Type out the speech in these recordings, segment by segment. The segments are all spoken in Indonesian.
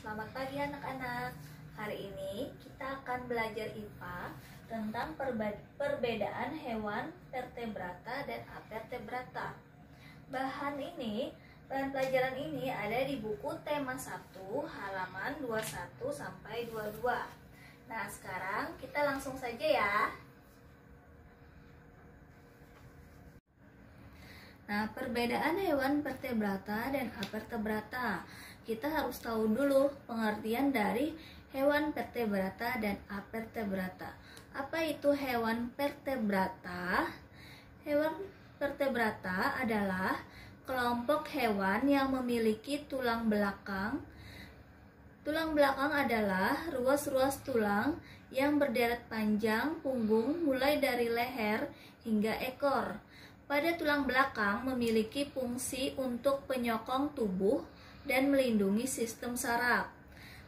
Selamat pagi anak-anak. Hari ini kita akan belajar IPA tentang perbedaan hewan vertebrata dan avertebrata. Bahan pelajaran ini ada di buku tema 1 halaman 21 sampai 22. Nah, sekarang kita langsung saja ya. Nah, perbedaan hewan vertebrata dan avertebrata. Kita harus tahu dulu pengertian dari hewan vertebrata dan avertebrata. Apa itu hewan vertebrata? Hewan vertebrata adalah kelompok hewan yang memiliki tulang belakang. Tulang belakang adalah ruas-ruas tulang yang berderet panjang punggung mulai dari leher hingga ekor. Pada tulang belakang memiliki fungsi untuk penyokong tubuh dan melindungi sistem saraf.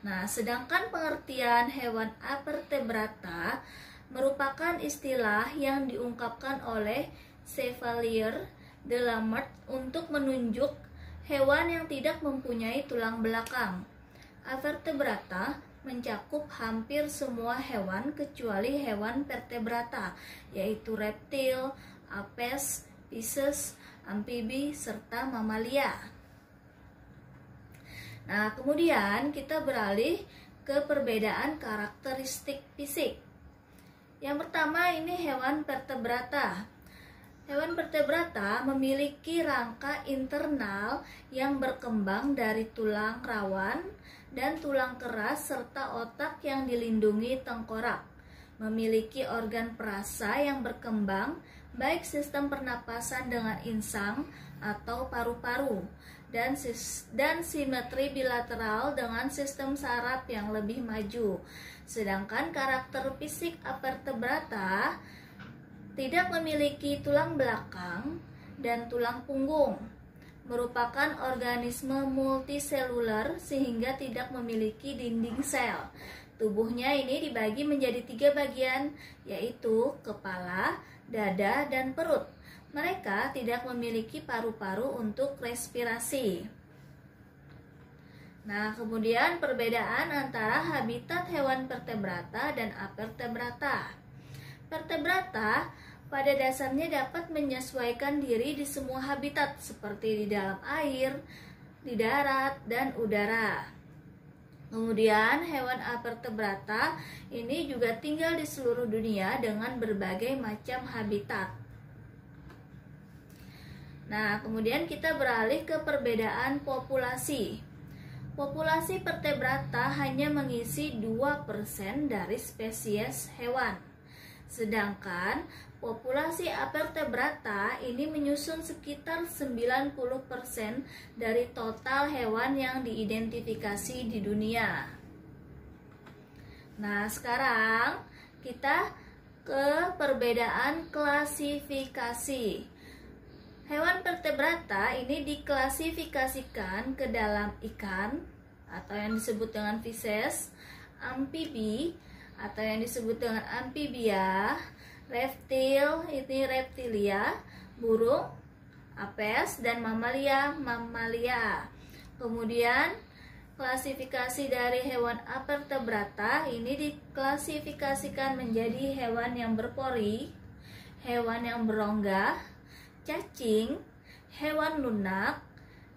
Nah, sedangkan pengertian hewan avertebrata merupakan istilah yang diungkapkan oleh Chevalier de Lamarck untuk menunjuk hewan yang tidak mempunyai tulang belakang. Avertebrata mencakup hampir semua hewan kecuali hewan vertebrata, yaitu reptil, apes, Pisces, amfibi, serta mamalia. Nah, kemudian kita beralih ke perbedaan karakteristik fisik. Yang pertama ini hewan vertebrata. Hewan vertebrata memiliki rangka internal yang berkembang dari tulang rawan dan tulang keras serta otak yang dilindungi tengkorak. Memiliki organ perasa yang berkembang, baik sistem pernapasan dengan insang atau paru-paru, dan simetri bilateral dengan sistem saraf yang lebih maju. Sedangkan karakter fisik avertebrata tidak memiliki tulang belakang dan tulang punggung, merupakan organisme multiseluler sehingga tidak memiliki dinding sel. Tubuhnya ini dibagi menjadi 3 bagian, yaitu kepala, dada, dan perut. Mereka tidak memiliki paru-paru untuk respirasi. Nah, kemudian perbedaan antara habitat hewan vertebrata dan avertebrata. Vertebrata pada dasarnya dapat menyesuaikan diri di semua habitat seperti di dalam air, di darat, dan udara. Kemudian hewan avertebrata ini juga tinggal di seluruh dunia dengan berbagai macam habitat. Nah, kemudian kita beralih ke perbedaan populasi. Populasi vertebrata hanya mengisi 2% dari spesies hewan. Sedangkan populasi avertebrata ini menyusun sekitar 90% dari total hewan yang diidentifikasi di dunia. Nah, sekarang kita ke perbedaan klasifikasi. Hewan vertebrata ini diklasifikasikan ke dalam ikan atau yang disebut dengan fishes, amfibi atau yang disebut dengan amfibia, reptil ini reptilia, burung, apes, dan mamalia. Kemudian klasifikasi dari hewan avertebrata ini diklasifikasikan menjadi hewan yang berpori, hewan yang berongga, cacing, hewan lunak,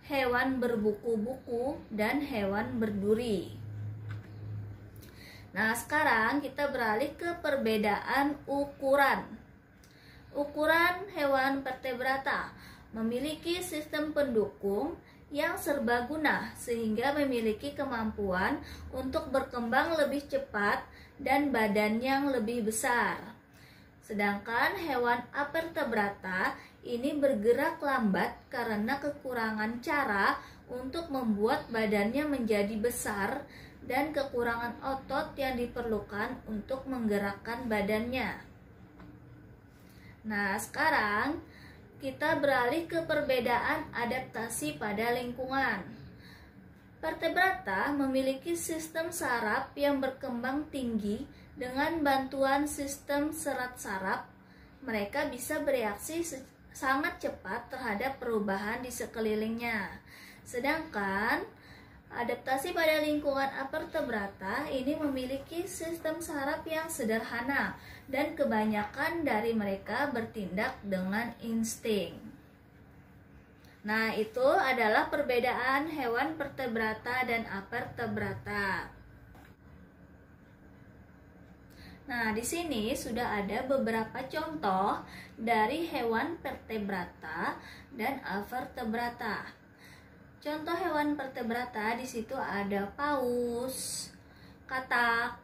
hewan berbuku-buku, dan hewan berduri. Nah, sekarang kita beralih ke perbedaan ukuran. Ukuran hewan vertebrata memiliki sistem pendukung yang serbaguna sehingga memiliki kemampuan untuk berkembang lebih cepat dan badan yang lebih besar. Sedangkan hewan avertebrata ini bergerak lambat karena kekurangan cara untuk membuat badannya menjadi besar dan kekurangan otot yang diperlukan untuk menggerakkan badannya. Nah, sekarang kita beralih ke perbedaan adaptasi pada lingkungan. Vertebrata memiliki sistem saraf yang berkembang tinggi dengan bantuan sistem serat saraf. Mereka bisa bereaksi sangat cepat terhadap perubahan di sekelilingnya. Sedangkan Adaptasi pada lingkungan avertebrata ini memiliki sistem saraf yang sederhana dan kebanyakan dari mereka bertindak dengan insting. Nah, itu adalah perbedaan hewan vertebrata dan avertebrata. Nah, di sini sudah ada beberapa contoh dari hewan vertebrata dan avertebrata. Contoh hewan vertebrata di situ ada paus, katak,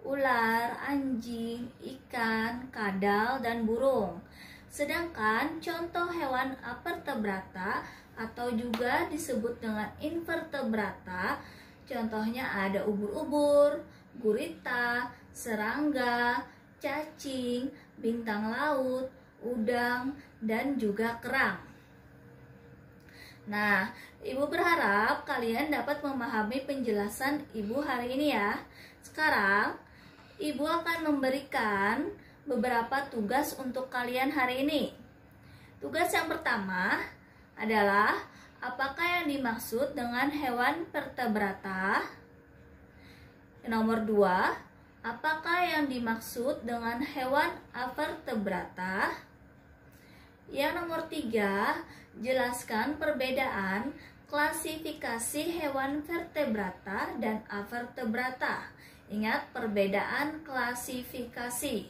ular, anjing, ikan, kadal, dan burung. Sedangkan contoh hewan avertebrata atau juga disebut dengan invertebrata, contohnya ada ubur-ubur, gurita, serangga, cacing, bintang laut, udang, dan juga kerang. Nah, Ibu berharap kalian dapat memahami penjelasan Ibu hari ini ya. Sekarang, Ibu akan memberikan beberapa tugas untuk kalian hari ini. Tugas yang pertama adalah apakah yang dimaksud dengan hewan vertebrata? Nomor 2, apakah yang dimaksud dengan hewan avertebrata? Yang nomor 3, jelaskan perbedaan klasifikasi hewan vertebrata dan avertebrata. Ingat perbedaan klasifikasi.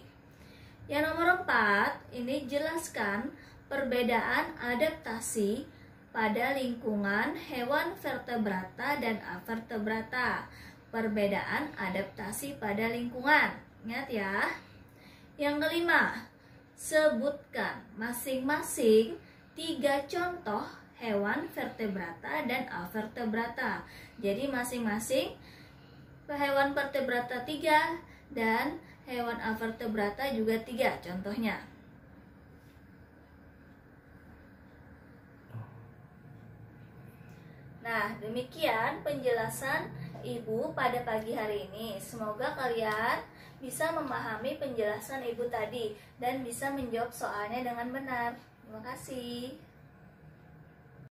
Yang nomor 4, ini jelaskan perbedaan adaptasi pada lingkungan hewan vertebrata dan avertebrata. Perbedaan adaptasi pada lingkungan. Ingat ya. Yang kelima, sebutkan masing-masing 3 contoh hewan vertebrata dan avertebrata. Jadi masing-masing hewan vertebrata 3 dan hewan avertebrata juga 3 contohnya. Nah, demikian penjelasan Ibu pada pagi hari ini. Semoga kalian bisa memahami penjelasan Ibu tadi dan bisa menjawab soalnya dengan benar. Terima kasih.